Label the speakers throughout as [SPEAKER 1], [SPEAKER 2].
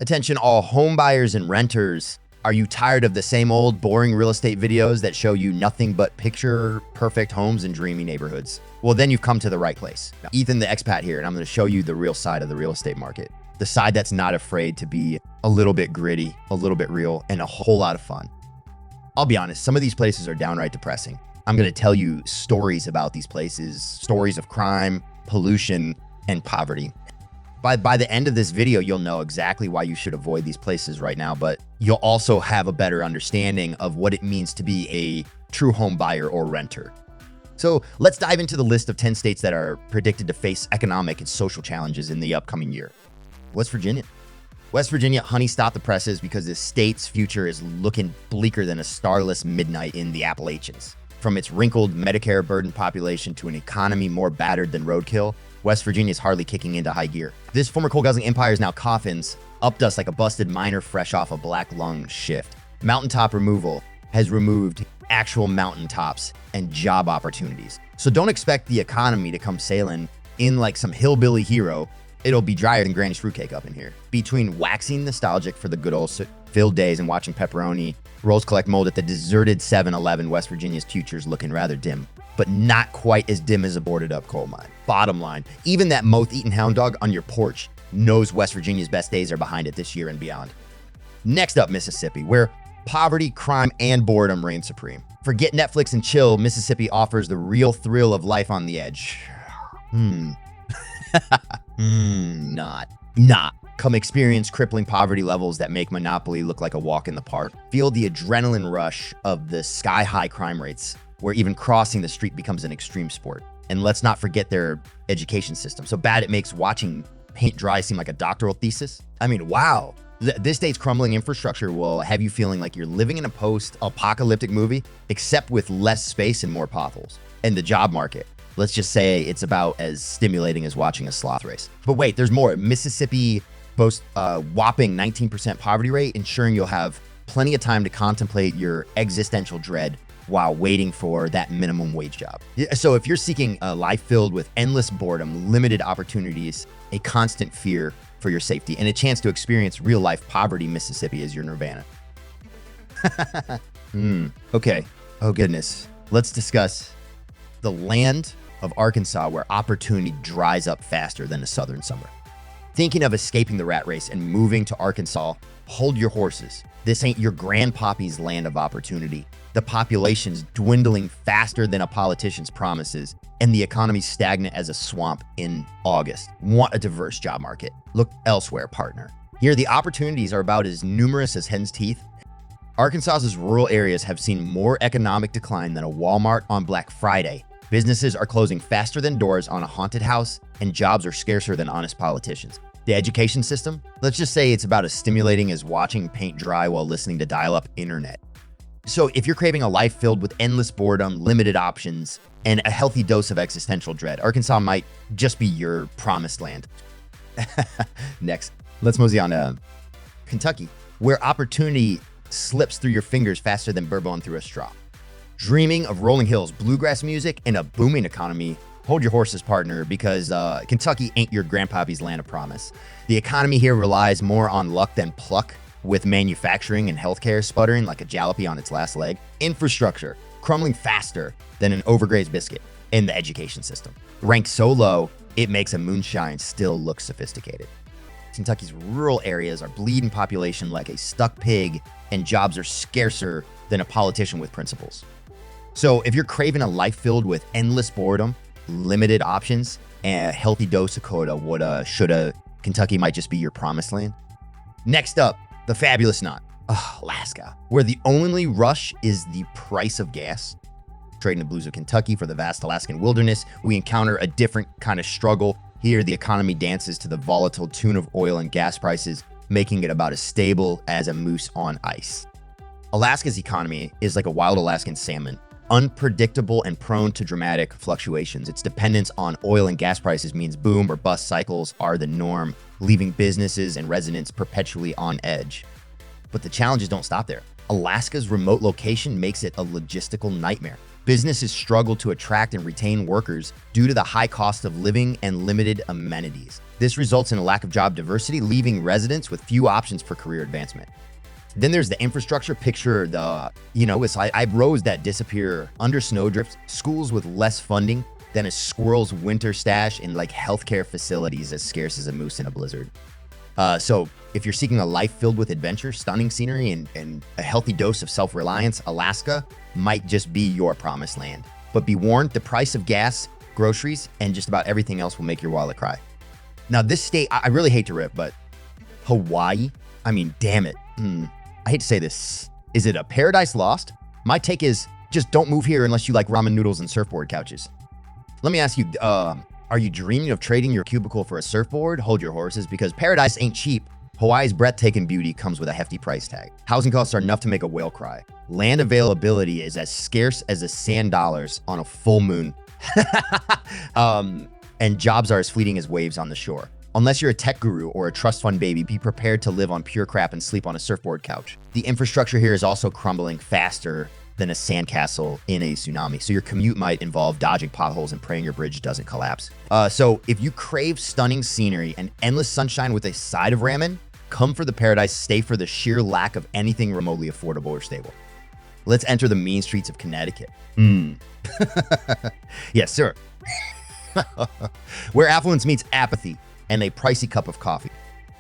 [SPEAKER 1] Attention all home buyers and renters. Are you tired of the same old boring real estate videos that show you nothing but picture perfect homes and dreamy neighborhoods? Well, then you've come to the right place. Now, Ethan the expat here, and I'm going to show you the real side of the real estate market. The side that's not afraid to be a little bit gritty, a little bit real, and a whole lot of fun. I'll be honest, some of these places are downright depressing. I'm going to tell you stories about these places, stories of crime, pollution, and poverty. By the end of this video, you'll know exactly why you should avoid these places right now, but you'll also have a better understanding of what it means to be a true home buyer or renter. So let's dive into the list of 10 states that are predicted to face economic and social challenges in the upcoming year. West Virginia. West Virginia, honey, stop the presses because this state's future is looking bleaker than a starless midnight in the Appalachians. From its wrinkled Medicare-burdened population to an economy more battered than roadkill, West Virginia is hardly kicking into high gear. This former coal-guzzling empire is now coffins, up dust like a busted miner fresh off a black lung shift. Mountaintop removal has removed actual mountaintops and job opportunities. So don't expect the economy to come sailing in like some hillbilly hero. It'll be drier than Granny's fruitcake up in here. Between waxing nostalgic for the good old filled days and watching pepperoni rolls collect mold at the deserted 7-Eleven, West Virginia's future's looking rather dim, but not quite as dim as a boarded up coal mine. Bottom line, even that mouth-eaten hound dog on your porch knows West Virginia's best days are behind it this year and beyond. Next up, Mississippi, where poverty, crime, and boredom reign supreme. Forget Netflix and chill, Mississippi offers the real thrill of life on the edge. Not. Come experience crippling poverty levels that make Monopoly look like a walk in the park. Feel the adrenaline rush of the sky-high crime rates, where even crossing the street becomes an extreme sport. And let's not forget their education system. So bad it makes watching paint dry seem like a doctoral thesis. I mean, wow. This state's crumbling infrastructure will have you feeling like you're living in a post-apocalyptic movie, except with less space and more potholes. And the job market, let's just say it's about as stimulating as watching a sloth race. But wait, there's more. Mississippi boasts a whopping 19% poverty rate, ensuring you'll have plenty of time to contemplate your existential dread while waiting for that minimum wage job. So if you're seeking a life filled with endless boredom, limited opportunities, a constant fear for your safety, and a chance to experience real life poverty, Mississippi is your nirvana. Okay. Oh goodness. Let's discuss the land of Arkansas, where opportunity dries up faster than a southern summer. Thinking of escaping the rat race and moving to Arkansas, hold your horses. This ain't your grandpappy's land of opportunity. The population's dwindling faster than a politician's promises, and the economy's stagnant as a swamp in August. Want a diverse job market? Look elsewhere, partner. Here, the opportunities are about as numerous as hen's teeth. Arkansas's rural areas have seen more economic decline than a Walmart on Black Friday. Businesses are closing faster than doors on a haunted house, and jobs are scarcer than honest politicians. The education system? Let's just say it's about as stimulating as watching paint dry while listening to dial-up internet. So if you're craving a life filled with endless boredom, limited options, and a healthy dose of existential dread, Arkansas might just be your promised land. Next, let's mosey on to Kentucky, where opportunity slips through your fingers faster than bourbon through a straw. Dreaming of rolling hills, bluegrass music, and a booming economy? Hold your horses, partner, because Kentucky ain't your grandpappy's land of promise. The economy here relies more on luck than pluck, with manufacturing and healthcare sputtering like a jalopy on its last leg. Infrastructure crumbling faster than an overgrazed biscuit. In the education system, ranked so low, it makes a moonshine still look sophisticated. Kentucky's rural areas are bleeding population like a stuck pig, and jobs are scarcer than a politician with principles. So if you're craving a life filled with endless boredom, limited options, and a healthy dose of coulda, woulda, shoulda, Kentucky might just be your promised land. Next up, the fabulous knot, Alaska, where the only rush is the price of gas. Trading the blues of Kentucky for the vast Alaskan wilderness, we encounter a different kind of struggle. Here, the economy dances to the volatile tune of oil and gas prices, making it about as stable as a moose on ice. Alaska's economy is like a wild Alaskan salmon, unpredictable and prone to dramatic fluctuations. Its dependence on oil and gas prices means boom or bust cycles are the norm, leaving businesses and residents perpetually on edge. But the challenges don't stop there. Alaska's remote location makes it a logistical nightmare. Businesses struggle to attract and retain workers due to the high cost of living and limited amenities. This results in a lack of job diversity, leaving residents with few options for career advancement. Then there's the infrastructure. Picture it's like roads that disappear under snowdrifts, schools with less funding than a squirrel's winter stash, and like healthcare facilities as scarce as a moose in a blizzard. So if you're seeking a life filled with adventure, stunning scenery, and a healthy dose of self-reliance, Alaska might just be your promised land. But be warned, the price of gas, groceries, and just about everything else will make your wallet cry. Now, this state, I really hate to rip, but Hawaii, I mean, damn it. I hate to say this. Is it a paradise lost? My take is just don't move here unless you like ramen noodles and surfboard couches. Let me ask you, are you dreaming of trading your cubicle for a surfboard? Hold your horses, because paradise ain't cheap. Hawaii's breathtaking beauty comes with a hefty price tag. Housing costs are enough to make a whale cry. Land availability is as scarce as the sand dollars on a full moon. And jobs are as fleeting as waves on the shore. Unless you're a tech guru or a trust fund baby, be prepared to live on pure crap and sleep on a surfboard couch. The infrastructure here is also crumbling faster than a sandcastle in a tsunami. So your commute might involve dodging potholes and praying your bridge doesn't collapse. So if you crave stunning scenery and endless sunshine with a side of ramen, come for the paradise, stay for the sheer lack of anything remotely affordable or stable. Let's enter the mean streets of Connecticut. Yes, sir. Where affluence meets apathy and a pricey cup of coffee.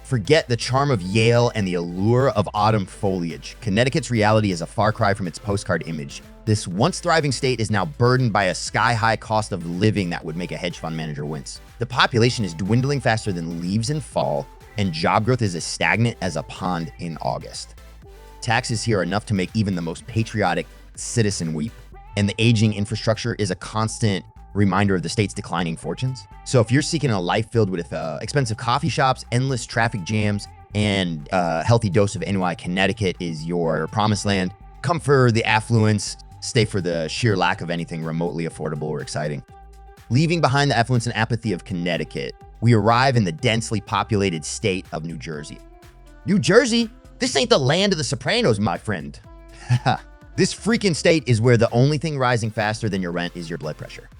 [SPEAKER 1] Forget the charm of Yale and the allure of autumn foliage. Connecticut's reality is a far cry from its postcard image. This once thriving state is now burdened by a sky-high cost of living that would make a hedge fund manager wince. The population is dwindling faster than leaves in fall, and job growth is as stagnant as a pond in August. Taxes here are enough to make even the most patriotic citizen weep, and the aging infrastructure is a constant reminder of the state's declining fortunes. So if you're seeking a life filled with expensive coffee shops, endless traffic jams, and a healthy dose of NY, Connecticut is your promised land. Come for the affluence, stay for the sheer lack of anything remotely affordable or exciting. Leaving behind the affluence and apathy of Connecticut, we arrive in the densely populated state of New Jersey. New Jersey? This ain't the land of the Sopranos, my friend. This freaking state is where the only thing rising faster than your rent is your blood pressure.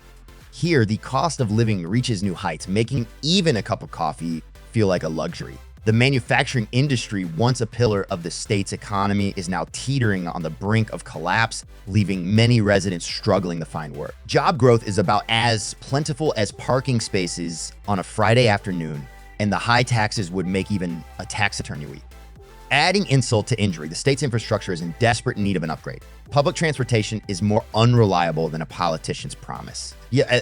[SPEAKER 1] Here, the cost of living reaches new heights, making even a cup of coffee feel like a luxury. The manufacturing industry, once a pillar of the state's economy, is now teetering on the brink of collapse, leaving many residents struggling to find work. Job growth is about as plentiful as parking spaces on a Friday afternoon, and the high taxes would make even a tax attorney weep. Adding insult to injury, the state's infrastructure is in desperate need of an upgrade. Public transportation is more unreliable than a politician's promise.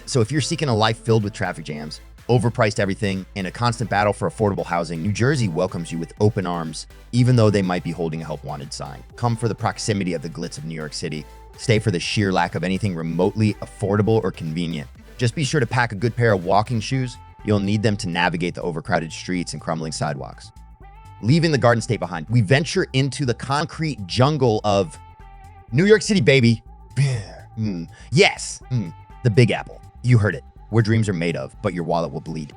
[SPEAKER 1] So if you're seeking a life filled with traffic jams, overpriced everything, and a constant battle for affordable housing, New Jersey welcomes you with open arms, even though they might be holding a help wanted sign. Come for the proximity of the glitz of New York City. Stay for the sheer lack of anything remotely affordable or convenient. Just be sure to pack a good pair of walking shoes. You'll need them to navigate the overcrowded streets and crumbling sidewalks. Leaving the Garden State behind, we venture into the concrete jungle of New York City, baby. Yes, the Big Apple. You heard it. Where dreams are made of, but your wallet will bleed.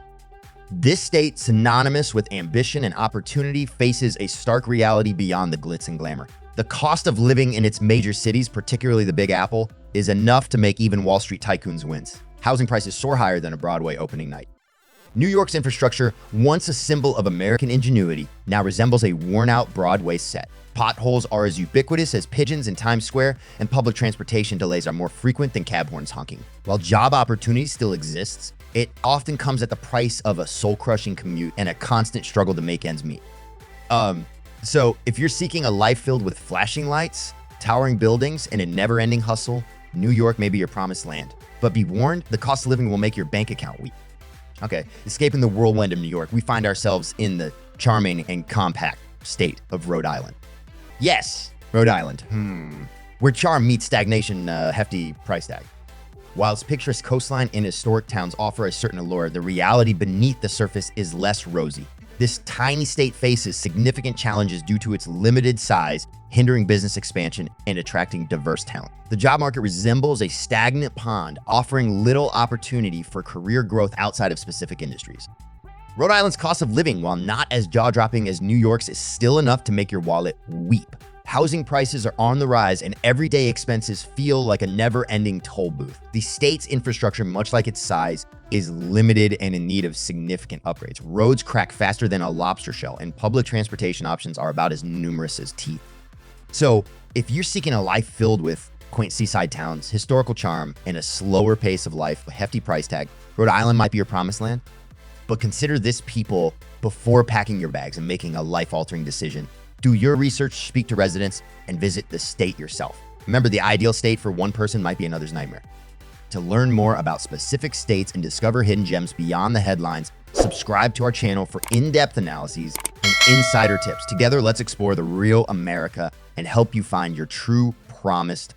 [SPEAKER 1] This state, synonymous with ambition and opportunity, faces a stark reality beyond the glitz and glamour. The cost of living in its major cities, particularly the Big Apple, is enough to make even Wall Street tycoons wince. Housing prices soar higher than a Broadway opening night. New York's infrastructure, once a symbol of American ingenuity, now resembles a worn-out Broadway set. Potholes are as ubiquitous as pigeons in Times Square, and public transportation delays are more frequent than cab horns honking. While job opportunity still exists, it often comes at the price of a soul-crushing commute and a constant struggle to make ends meet. So if you're seeking a life filled with flashing lights, towering buildings, and a never-ending hustle, New York may be your promised land. But be warned, the cost of living will make your bank account weep. Okay, escaping the whirlwind of New York, we find ourselves in the charming and compact state of Rhode Island. Yes, Rhode Island. Where charm meets stagnation, hefty price tag. While its picturesque coastline and historic towns offer a certain allure, the reality beneath the surface is less rosy. This tiny state faces significant challenges due to its limited size, hindering business expansion and attracting diverse talent. The job market resembles a stagnant pond, offering little opportunity for career growth outside of specific industries. Rhode Island's cost of living, while not as jaw-dropping as New York's, is still enough to make your wallet weep. Housing prices are on the rise and everyday expenses feel like a never-ending toll booth. The state's infrastructure, much like its size, is limited and in need of significant upgrades. Roads crack faster than a lobster shell, and public transportation options are about as numerous as teeth. So, if you're seeking a life filled with quaint seaside towns, historical charm, and a slower pace of life, a hefty price tag, Rhode Island might be your promised land. But consider this people before packing your bags and making a life-altering decision. Do your research, speak to residents, and visit the state yourself. Remember, the ideal state for one person might be another's nightmare. To learn more about specific states and discover hidden gems beyond the headlines, subscribe to our channel for in-depth analyses and insider tips. Together, let's explore the real America and help you find your true promised